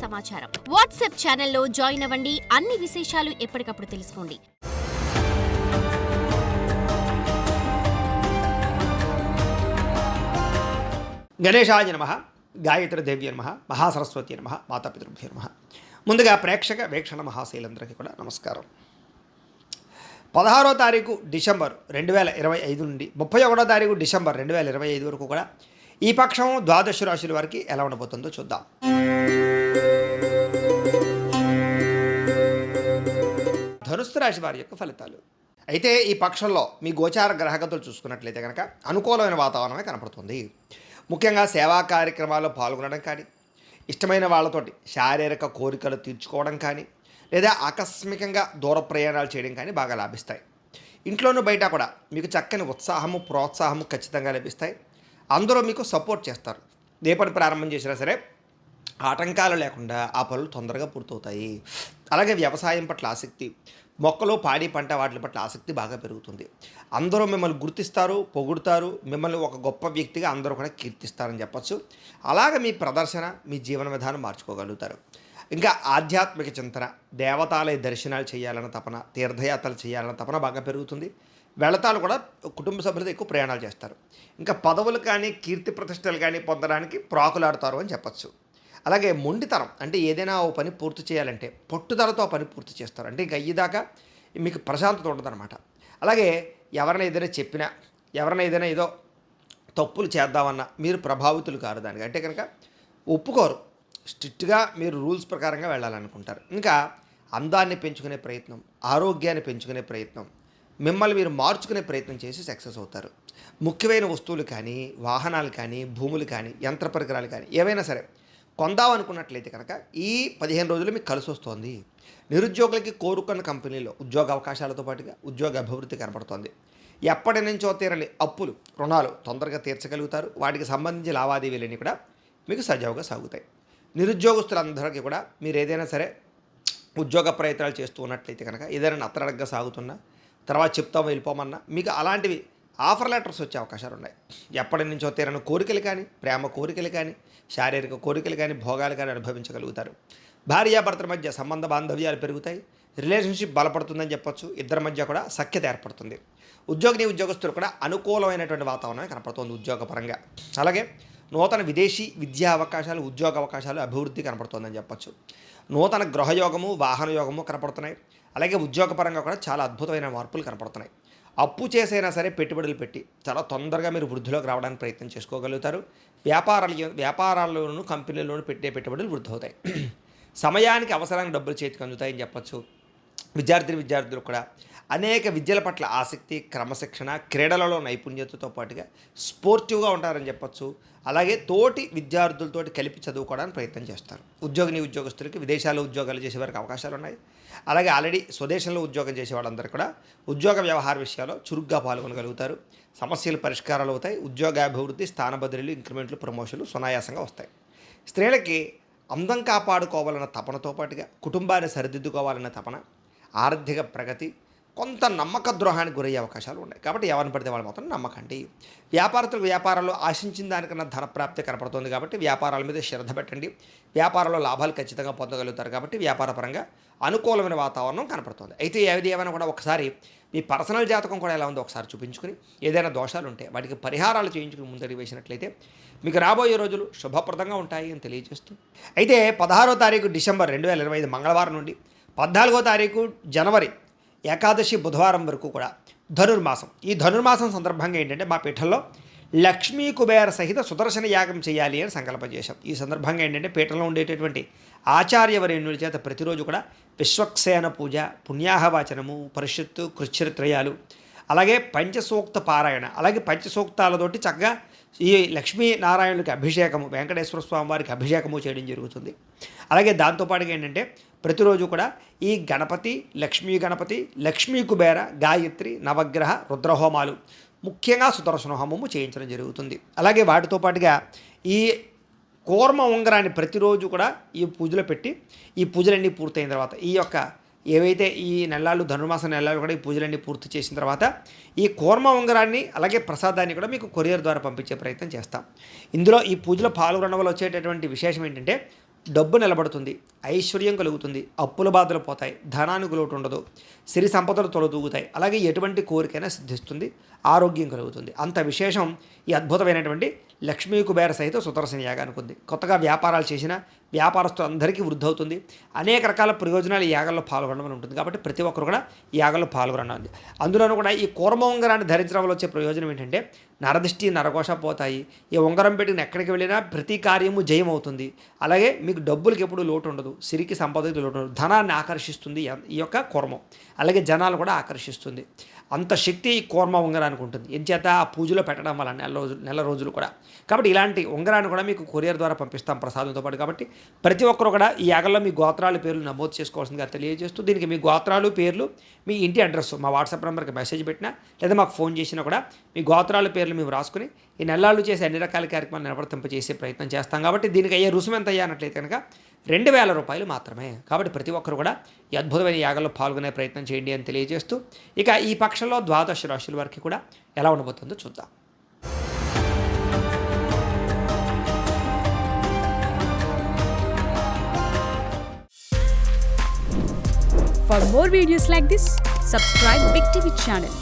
సమాచారం. వాట్సాప్ ఛానల్లో జాయిన్ అవ్వండి. అన్ని విశేషాలు ఎప్పటికప్పుడు తెలుసుకోండి. గణేశాయ నమః, గాయత్రి దేవ్య నమః, మహాసరస్వతి నమః, మాతాపితృభ్యో నమః. ముందుగా ప్రేక్షక వీక్షణ మహాశైలందరికీ కూడా నమస్కారం. 16వ తారీఖు డిసెంబర్ 2025 నుండి 31వ తారీఖు డిసెంబర్ 2025 వరకు కూడా ఈ పక్షం ద్వాదశ రాశుల వారికి ఎలా ఉండబోతుందో చూద్దాం. ధనుస్సు రాశి వారి యొక్క ఫలితాలు. అయితే ఈ పక్షంలో మీ గోచార గ్రహగతులు చూసుకున్నట్లయితే కనుక అనుకూలమైన వాతావరణమే కనపడుతుంది. ముఖ్యంగా సేవా కార్యక్రమాల్లో పాల్గొనడం కానీ, ఇష్టమైన వాళ్ళతోటి శారీరక కోరికలు తీర్చుకోవడం కానీ, లేదా ఆకస్మికంగా దూర ప్రయాణాలు చేయడం కానీ బాగా లాభిస్తాయి. ఇంట్లోనూ బయట కూడా మీకు చక్కని ఉత్సాహము, ప్రోత్సాహము ఖచ్చితంగా లభిస్తాయి. అందరూ మీకు సపోర్ట్ చేస్తారు. ఏ పని ప్రారంభం చేసినా సరే ఆటంకాలు లేకుండా ఆ పనులు తొందరగా పూర్తవుతాయి. అలాగే వ్యవసాయం పట్ల ఆసక్తి, మొక్కలు, పాడి పంట వాటి పట్ల ఆసక్తి బాగా పెరుగుతుంది. అందరూ మిమ్మల్ని గుర్తిస్తారు, పొగుడుతారు. మిమ్మల్ని ఒక గొప్ప వ్యక్తిగా అందరూ కూడా కీర్తిస్తారని చెప్పచ్చు. అలాగే మీ ప్రదర్శన, మీ జీవన విధానం మార్చుకోగలుగుతారు. ఇంకా ఆధ్యాత్మిక చింతన, దేవతాలయ దర్శనాలు చేయాలన్న తపన, తీర్థయాత్రలు చేయాలన్న తపన బాగా పెరుగుతుంది. వెళతాలు కూడా కుటుంబ సభ్యులతో ఎక్కువ ప్రయాణాలు చేస్తారు. ఇంకా పదవులు కానీ, కీర్తి ప్రతిష్టలు కానీ పొందడానికి ప్రాకులాడుతారు అని చెప్పచ్చు. అలాగే మొండితనం, అంటే ఏదైనా ఓ పని పూర్తి చేయాలంటే పట్టుదలతో ఆ పని పూర్తి చేస్తారు. అంటే ఇంకా అయ్యేదాకా మీకు ప్రశాంతత ఉండదన్నమాట. అలాగే ఎవరైనా ఏదైనా చెప్పినా, ఎవరైనా ఏదైనా ఏదో తప్పులు చేద్దామన్నా మీరు ప్రభావితులు కారు దానికి. అంటే కనుక ఒప్పుకోరు. స్ట్రిక్ట్గా మీరు రూల్స్ ప్రకారంగా వెళ్ళాలనుకుంటారు. ఇంకా అందాన్ని పెంచుకునే ప్రయత్నం, ఆరోగ్యాన్ని పెంచుకునే ప్రయత్నం, మిమ్మల్ని మీరు మార్చుకునే ప్రయత్నం చేసి సక్సెస్ అవుతారు. ముఖ్యమైన వస్తువులు కానీ, వాహనాలు కానీ, భూములు కానీ, యంత్ర పరికరాలు కానీ ఏవైనా సరే కొందామనుకున్నట్లయితే కనుక ఈ 15 రోజులు మీకు కలిసి వస్తుంది. నిరుద్యోగులకి కోరుకున్న కంపెనీలో ఉద్యోగ అవకాశాలతో పాటుగా ఉద్యోగ అభివృద్ధి కనపడుతోంది. ఎప్పటి నుంచో తీరని అప్పులు, రుణాలు తొందరగా తీర్చగలుగుతారు. వాటికి సంబంధించి లావాదేవీలన్నీ కూడా మీకు సజావుగా సాగుతాయి. నిరుద్యోగస్తులందరికీ కూడా మీరు ఏదైనా సరే ఉద్యోగ ప్రయత్నాలు చేస్తూ ఉన్నట్లయితే కనుక ఏదైనా నత్తరడగ్గా సాగుతున్నా, తర్వాత చెప్తామో వెళ్ళిపోమన్నా మీకు అలాంటివి ఆఫర్ లెటర్స్ వచ్చే అవకాశాలు ఉన్నాయి. ఎప్పటి నుంచో తీరని కోరికలు కానీ, ప్రేమ కోరికలు కానీ, శారీరక కోరికలు కానీ, భోగాలు కానీ అనుభవించగలుగుతారు. భార్యాభర్తల మధ్య సంబంధ బాంధవ్యాలు పెరుగుతాయి. రిలేషన్షిప్ బలపడుతుందని చెప్పొచ్చు. ఇద్దరి మధ్య కూడా సఖ్యత ఏర్పడుతుంది. ఉద్యోగస్తులు కూడా అనుకూలమైనటువంటి వాతావరణమే కనపడుతుంది ఉద్యోగపరంగా. అలాగే నూతన విదేశీ విద్యా అవకాశాలు, ఉద్యోగ అవకాశాలు అభివృద్ధి కనపడుతుందని చెప్పొచ్చు. నూతన గృహయోగము, వాహన యోగము కనపడుతున్నాయి. అలాగే ఉద్యోగపరంగా కూడా చాలా అద్భుతమైన మార్పులు కనపడుతున్నాయి. అప్పు చేసైనా సరే పెట్టుబడులు పెట్టి చాలా తొందరగా మీరు వృద్ధిలోకి రావడానికి ప్రయత్నం చేసుకోగలుగుతారు. వ్యాపారాల్లోనూ కంపెనీల్లోనూ పెట్టే పెట్టుబడులు వృద్ధి అవుతాయి. సమయానికి అవసరానికి డబ్బులు చేతికి అందుతాయని చెప్పచ్చు. విద్యార్థులు కూడా అనేక విద్యల పట్ల ఆసక్తి, క్రమశిక్షణ, క్రీడలలో నైపుణ్యతతో పాటుగా స్పోర్టివ్గా ఉంటారని చెప్పచ్చు. అలాగే తోటి విద్యార్థులతోటి కలిపి చదువుకోవడానికి ప్రయత్నం చేస్తారు. ఉద్యోగస్తులకి విదేశాల్లో ఉద్యోగాలు చేసే వారికి అవకాశాలు ఉన్నాయి. అలాగే ఆల్రెడీ స్వదేశంలో ఉద్యోగం చేసే వాళ్ళందరూ కూడా ఉద్యోగ వ్యవహార విషయాల్లో చురుగ్గా పాల్గొనగలుగుతారు. సమస్యలు పరిష్కారాలు అవుతాయి. ఉద్యోగాభివృద్ధి, స్థాన బదిలీలు, ఇంక్రిమెంట్లు, ప్రమోషన్లు సునాయాసంగా వస్తాయి. స్త్రీలకి అందం కాపాడుకోవాలన్న తపనతో పాటుగా కుటుంబాన్ని సరిదిద్దుకోవాలన్న తపన, ఆర్థిక ప్రగతి, కొంత నమ్మక ద్రోహానికి గురయ్యే అవకాశాలు ఉన్నాయి. కాబట్టి ఎవరిని పడితే వాళ్ళు మాత్రం నమ్మకండి. వ్యాపారస్తులకు వ్యాపారాల్లో ఆశించిన దానికన్నా ధన ప్రాప్తి కనపడుతుంది. కాబట్టి వ్యాపారాల మీద శ్రద్ధ పెట్టండి. వ్యాపారంలో లాభాలు ఖచ్చితంగా పొందగలుగుతారు. కాబట్టి వ్యాపారపరంగా అనుకూలమైన వాతావరణం కనపడుతుంది. అయితే ఏది ఏమైనా కూడా ఒకసారి మీ పర్సనల్ జాతకం కూడా ఎలా ఉందో ఒకసారి చూపించుకుని, ఏదైనా దోషాలు ఉంటే వాటికి పరిహారాలు చేయించుకుని ముందడుగు వేసినట్లయితే మీకు రాబోయే రోజులు శుభప్రదంగా ఉంటాయి అని తెలియజేస్తూ, అయితే 16వ తారీఖు డిసెంబర్ 2025 మంగళవారం నుండి 14వ తారీఖు జనవరి ఏకాదశి బుధవారం వరకు కూడా ధనుర్మాసం. ఈ ధనుర్మాసం సందర్భంగా ఏంటంటే మా పీఠంలో లక్ష్మీ కుబేర సహిత సుదర్శన యాగం చేయాలి అని సంకల్పం చేశాం. ఈ సందర్భంగా ఏంటంటే పీఠంలో ఉండేటటువంటి ఆచార్యవరేణుల చేత ప్రతిరోజు కూడా విశ్వక్సేన పూజ, పుణ్యాహవాచనము, పరిషత్తు, కృచ్ఛరిత్రయాలు, అలాగే పంచసూక్త పారాయణ, అలాగే పంచసూక్తాలతోటి చక్కగా ఈ లక్ష్మీనారాయణులకి అభిషేకము, వెంకటేశ్వర స్వామి వారికి అభిషేకము చేయడం జరుగుతుంది. అలాగే దాంతోపాటుగా ఏంటంటే ప్రతిరోజు కూడా ఈ గణపతి, లక్ష్మీ కుబేర, గాయత్రి, నవగ్రహ, రుద్రహోమాలు, ముఖ్యంగా సుదర్శన హోమము చేయించడం జరుగుతుంది. అలాగే వాటితో పాటుగా ఈ కూర్మ ఉంగరాన్ని ప్రతిరోజు కూడా ఈ పూజలో పెట్టి, ఈ పూజలన్నీ పూర్తయిన తర్వాత ఈ యొక్క ఏవైతే ఈ నెలలు ధనుర్మాస నెలలు కూడా ఈ పూజలన్నీ పూర్తి చేసిన తర్వాత ఈ కూర్మ ఉంగరాన్ని అలాగే ప్రసాదాన్ని కూడా మీకు కొరియర్ ద్వారా పంపించే ప్రయత్నం చేస్తాం. ఇందులో ఈ పూజలో పాల్గొనడం వల్ల వచ్చేటటువంటి విశేషం ఏంటంటే డబ్బు నిలబడుతుంది, ఐశ్వర్యం కలుగుతుంది, అప్పుల బాధలు పోతాయి, ధనానికి లోటు ఉండదు, సిరి సంపదలు తొలతూగుతాయి, అలాగే ఎటువంటి కోరికైనా సిద్ధిస్తుంది, ఆరోగ్యం కలుగుతుంది. అంత విశేషం ఈ అద్భుతమైనటువంటి లక్ష్మీ కుబేర సహిత సుదర్శన యాగానికి ఉంది. కొత్తగా వ్యాపారాలు చేసిన వ్యాపారస్తులందరికీ వృద్ధి అవుతుంది. అనేక రకాల ప్రయోజనాలు ఈ యాగంలో పాల్గొనడం ఉంటుంది. కాబట్టి ప్రతి ఒక్కరు కూడా ఈ యాగంలో పాల్గొనండి. అందులోనూ కూడా ఈ కూర్మ ఉంగరాన్ని ధరించడం వల్ల వచ్చే ప్రయోజనం ఏంటంటే నరదిష్టి నరఘోష పోతాయి. ఈ ఉంగరం పెట్టిన ఎక్కడికి వెళ్ళినా ప్రతి కార్యము జయం అవుతుంది. అలాగే మీకు డబ్బులకి ఎప్పుడు లోటు ఉండదు, సిరికి సంపదకి లోటు ఉండదు, ధనాన్ని ఆకర్షిస్తుంది ఈ యొక్క కూర్మం. అలాగే జనాలు కూడా ఆకర్షిస్తుంది. అంత శక్తి ఈ కూర్మ ఉంగరానికి ఉంటుంది. ఎంచేత ఆ పూజలో పెట్టడం వల్ల నెల రోజులు కూడా. కాబట్టి ఇలాంటి ఉంగరాన్ని కూడా మీకు కొరియర్ ద్వారా పంపిస్తాం ప్రసాదంతో పాటు. కాబట్టి ప్రతి ఒక్కరు కూడా ఈ యాగంలో మీ గోత్రాలు పేర్లు నమోదు చేసుకోవాల్సిందిగా తెలియజేస్తూ, దీనికి మీ గోత్రాలు పేర్లు మీ ఇంటి అడ్రస్ మా వాట్సాప్ నెంబర్కి మెసేజ్ పెట్టినా లేదా మాకు ఫోన్ చేసినా కూడా మీ గోత్రాల పేర్లు మేము రాసుకుని ఈ నెలలు చేసే అన్ని రకాల కార్యక్రమాలు నిలబడతింపజేసే ప్రయత్నం చేస్తాం. కాబట్టి దీనికి అయ్యే రుసుము ఎంత అయ్యా అన్నట్లయితే కనుక 2,000 రూపాయలు మాత్రమే. కాబట్టి ప్రతి ఒక్కరు కూడా ఈ అద్భుతమైన యాగంలో పాల్గొనే ప్రయత్నం చేయండి అని తెలియజేస్తూ, ఇక ఈ పక్షంలో 12 రాశుల వారికి కూడా ఎలా ఉండబోతుందో చూద్దాం. For more videos like this, subscribe Big TV channel.